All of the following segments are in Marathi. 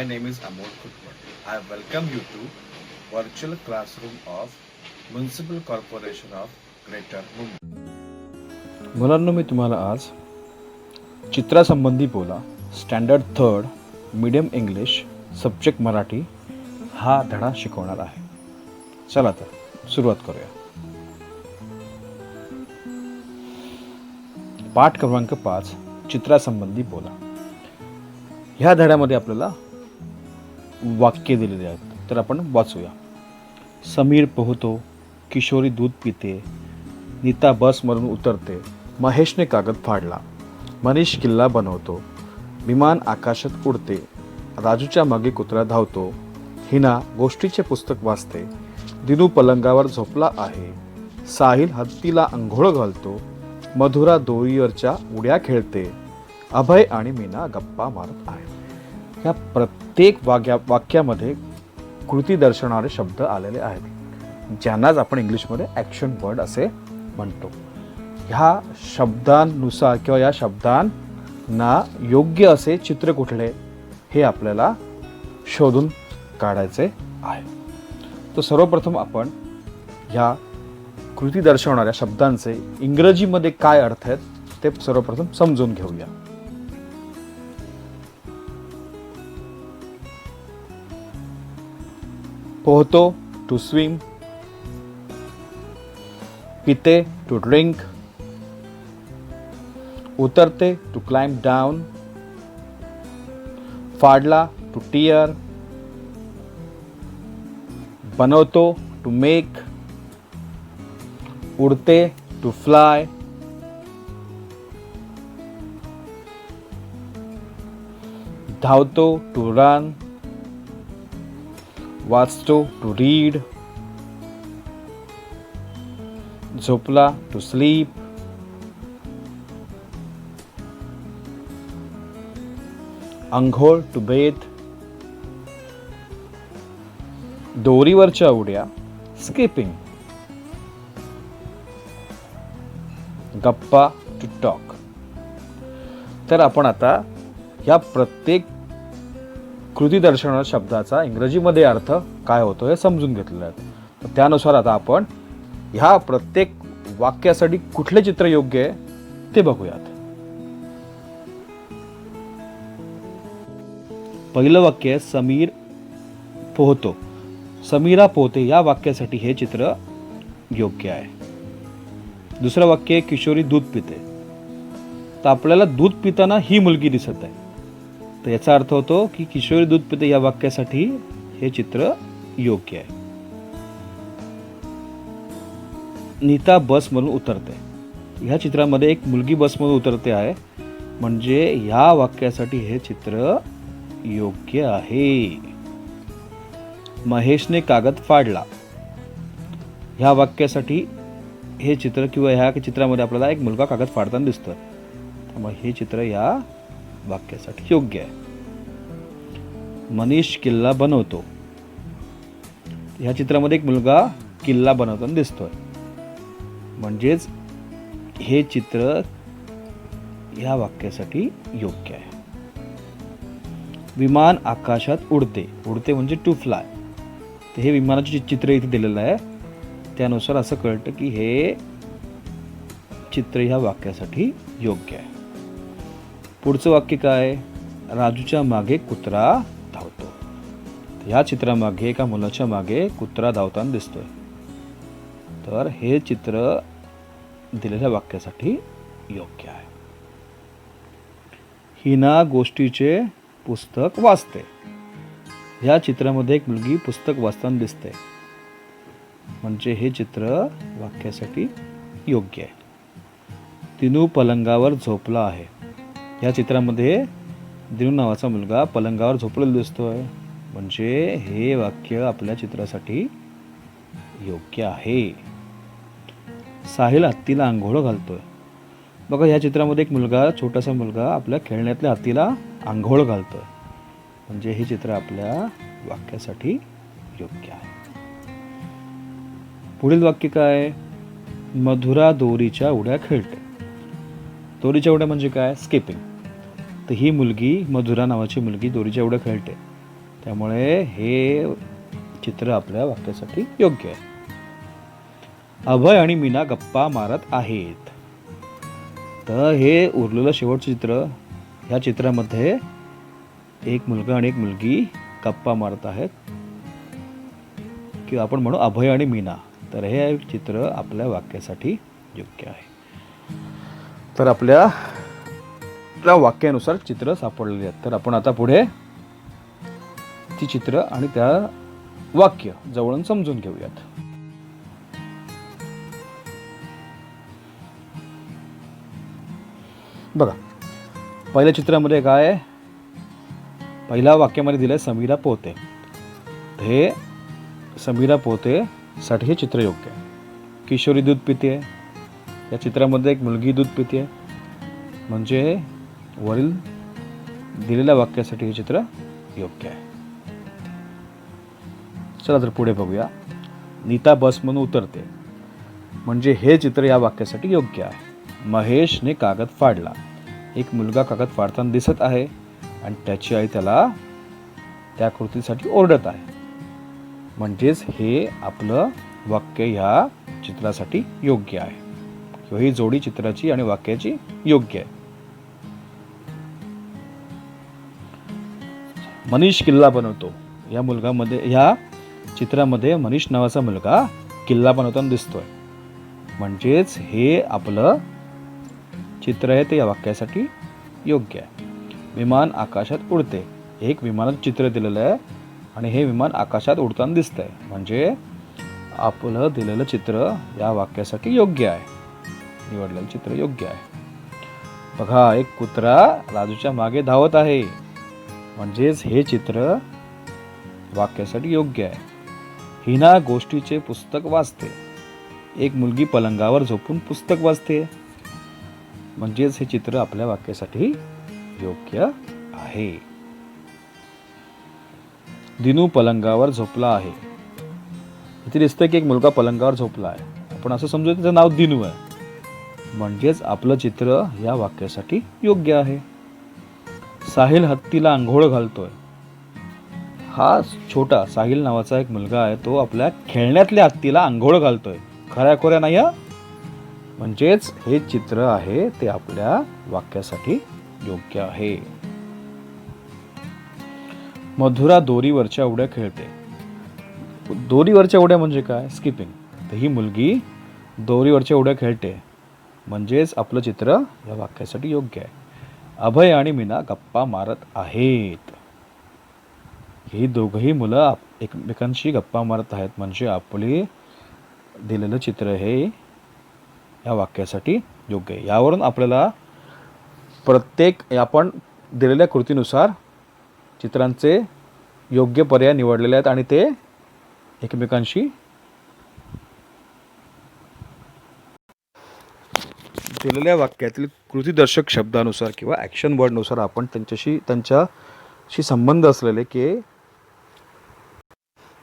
My name is Amol Kutwal. I welcome you to virtual classroom of Municipal Corporation of Greater Mumbai. मुलांनो, मी तुम्हाला आज चित्रासंबंधी बोला standard 3 medium English subject Marathi हा धडा शिकवणार आहे. चला तर सुरुवात करूया. पाठ क्रमांक 5 चित्रासंबंधी बोला. ह्या धड्यामध्ये आपल्याला वाक्य दिलेले आहेत, तर आपण वाचूया. समीर पोहतो, किशोरी दूध पिते, नीता बसमधून उतरते, महेशने कागद फाडला, मनीष किल्ला बनवतो, विमान आकाशात उडते, राजूच्या मागे कुत्रा धावतो, हिना गोष्टीचे पुस्तक वाचते, दिनू पलंगावर झोपला आहे, साहिल हत्तीला अंघोळ घालतो, मधुरा दोरीवरच्या उड्या खेळते, अभय आणि मीना गप्पा मारत आहेत. ह्या प्रत्येक वाक्यामध्ये कृती दर्शवणारे शब्द आलेले आहेत, ज्यांनाच आपण इंग्लिशमध्ये ॲक्शन वर्ड असे म्हणतो. ह्या शब्दांनुसार किंवा या शब्दांना योग्य असे चित्र कुठले हे आपल्याला शोधून काढायचे आहे. तर सर्वप्रथम आपण ह्या कृती दर्शवणाऱ्या शब्दांचे इंग्रजीमध्ये काय अर्थ आहेत ते सर्वप्रथम समजून घेऊया. पोहतो टू स्विम, पिते टू ड्रिंक, उतरते टू क्लाइंब डाउन, फाडला टू टीयर, बनवतो टू मेक, उडते टू फ्लाय, धावतो टू रन, वाचतो टू रीड, झोपला टू स्लीप, अंघोळ टू बेथ, दोरीवरच्या उड्या स्किपिंग, गप्पा टू टॉक. तर आपण आता या प्रत्येक कृती दर्शवणाऱ्या शब्दाचा इंग्रजीमध्ये अर्थ काय होतो हे समजून घेतलेलं आहे. तर त्यानुसार आता आपण ह्या प्रत्येक वाक्यासाठी कुठले चित्र योग्य आहे ते बघूयात. पहिलं वाक्य आहे समीर पोहतो. समीरा पोहते या वाक्यासाठी हे चित्र योग्य आहे. दुसरं वाक्य आहे किशोरी दूध पिते. तर आपल्याला दूध पिताना ही मुलगी दिसत आहे, तर याचा अर्थ होतो की किशोरी दूध पिते या वाक्यासाठी हे चित्र योग्य आहे. नीता बसमधून उतरते. ह्या चित्रामध्ये एक मुलगी बसमधून उतरते आहे, म्हणजे ह्या वाक्यासाठी हे चित्र योग्य आहे. महेशने कागद फाडला. ह्या वाक्यासाठी हे चित्र किंवा ह्या चित्रामध्ये आपल्याला एक मुलगा कागद फाडताना दिसतोय, त्यामुळे हे चित्र या वाक्यासाठी योग्य आहे. मनीष किल्ला बनवतो. ह्या चित्रामध्ये एक मुलगा किल्ला बनवताना दिसतोय, म्हणजेच हे चित्र ह्या वाक्यासाठी योग्य आहे. विमान आकाशात उडते. उडते म्हणजे टू फ्लाय. तर हे विमानाचे चित्र इथे दिलेलं आहे, त्यानुसार असं कळतं की हे चित्र ह्या वाक्यासाठी योग्य आहे. पुढचं वाक्य काय? राजूच्या मागे कुत्रा धावतो. ह्या चित्रामागे एका मुलाच्या मागे कुत्रा धावताना दिसतोय, तर हे चित्र दिलेल्या वाक्यासाठी योग्य आहे. हिना गोष्टीचे पुस्तक वाचते. ह्या चित्रामध्ये एक मुलगी पुस्तक वाचताना दिसते, म्हणजे हे चित्र वाक्यासाठी योग्य आहे. दिनू पलंगावर झोपला आहे. या चित्रामध्ये दिनू नावाचा मुलगा पलंगावर झोपलेला दिसतोय, म्हणजे हे वाक्य आपल्या चित्रासाठी योग्य आहे. साहिल हत्तीला आंघोळ घालतोय. बघा, ह्या चित्रामध्ये एक मुलगा, छोटासा मुलगा आपल्या खेळण्यातल्या हत्तीला आंघोळ घालतोय, म्हणजे हे चित्र आपल्या वाक्यासाठी योग्य आहे. पुढील वाक्य काय? मधुरा दोरीच्या उड्या खेळते. दोरीच्या उड्या म्हणजे काय? स्किपिंग. तर ही मुलगी, मधुरा नावाची मुलगी दोरीच्या उड्या खेळते, त्यामुळे हे चित्र आपल्या वाक्यासाठी योग्य आहे. अभय आणि मीना गप्पा मारत आहेत. तर हे उरलेलं शेवटचं चित्र, ह्या चित्रामध्ये एक मुलगा आणि एक मुलगी गप्पा मारत आहेत, किंवा आपण म्हणू अभय आणि मीना. तर हे चित्र आपल्या वाक्यासाठी योग्य आहे. तर आपल्या वाक्यानुसार चित्र सापडलेली आहेत. तर आपण आता पुढे ती चित्र आणि त्या वाक्य जवळून समजून घेऊयात. बघा, पहिल्या चित्रामध्ये काय आहे? पहिल्या वाक्यामध्ये दिलंय समीरा पोहते. हे समीरा पोहते साठी हे चित्र योग्य आहे. किशोरी दूध पिते, या चित्रामध्ये एक मुलगी दूध पिते, म्हणजे वरील दिलेल्या वाक्यासाठी हे चित्र योग्य आहे. चला तर पुढे बघूया. नीता बसमधून उतरते, म्हणजे हे चित्र या वाक्यासाठी योग्य आहे. महेशने कागद फाडला, एक मुलगा कागद फाडताना दिसत आहे आणि त्याची आई त्याला त्या कृतीसाठी ओरडत आहे, म्हणजेच हे आपलं वाक्य ह्या चित्रासाठी योग्य आहे, किंवा ही जोडी चित्राची आणि वाक्याची योग्य आहे. मनीष किल्ला बनवतो, ह्या चित्रामध्ये मनीष नावाचा मुलगा किल्ला बनवताना दिसतोय, म्हणजेच हे आपलं चित्र आहे ते या वाक्यासाठी योग्य आहे. विमान आकाशात उडते, एक विमानाचं चित्र दिलेलं आहे आणि हे विमान आकाशात उडताना दिसतंय, म्हणजे आपलं दिलेलं चित्र या वाक्यासाठी योग्य आहे, निवडलेलं चित्र योग्य आहे. बघा, एक कुत्रा राजूच्या मागे धावत आहे, म्हणजेच हे चित्र वाक्यासाठी योग्य आहे. हिना गोष्टीचे पुस्तक वाचते, एक मुलगी पलंगावर झोपून पुस्तक वाचते, म्हणजेच हे चित्र आपल्या वाक्यासाठी योग्य आहे. दिनू पलंगावर झोपला आहे, इथे दिसतंय की एक मुलगा पलंगावर झोपला आहे, आपण असं समजू त्याचं नाव दिनू आहे, म्हणजेच आपलं चित्र या वाक्यासाठी योग्य आहे. साहिल हत्तीला आंघोळ घालतोय, हा छोटा साहिल नावाचा एक मुलगा आहे, तो आपल्या खेळण्यातल्या हत्तीला आंघोळ घालतोय, खऱ्याखोऱ्या नाही, म्हणजेच हे चित्र आहे ते आपल्या वाक्यासाठी योग्य आहे. मधुरा दोरीवरच्या उड्या खेळते, दोरीवरच्या उड्या म्हणजे काय? स्किपिंग. तर ही मुलगी दोरीवरच्या उड्या खेळते, म्हणजेच आपलं चित्र या वाक्यासाठी योग्य आहे. अभय आणि मीना गप्पा मारत आहेत, ही दोघही मुलं एकमेकांशी गप्पा मारत आहेत, म्हणजे आपले दिलेलं चित्र हे या वाक्यासाठी योग्य आहे. यावरून आपल्याला प्रत्येक आपण दिलेल्या कृतीनुसार चित्रांचे योग्य पर्याय निवडलेले आहेत आणि ते एकमेकांशी दिलेल्या वाक्यातील कृतीदर्शक शब्दानुसार किंवा ॲक्शन वर्डनुसार आपण त्यांच्याशी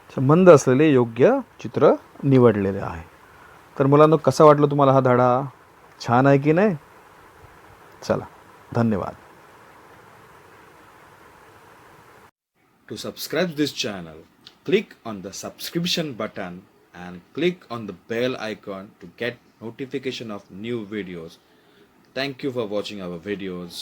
संबंध असलेले योग्य चित्र निवडलेले आहे. तर मुलांनो, कसा वाटलं तुम्हाला हा धडा? छान आहे की नाही? चला, धन्यवाद. To subscribe this channel, click on the subscription button and click on the bell icon to get notification of new videos. Thank you for watching our videos.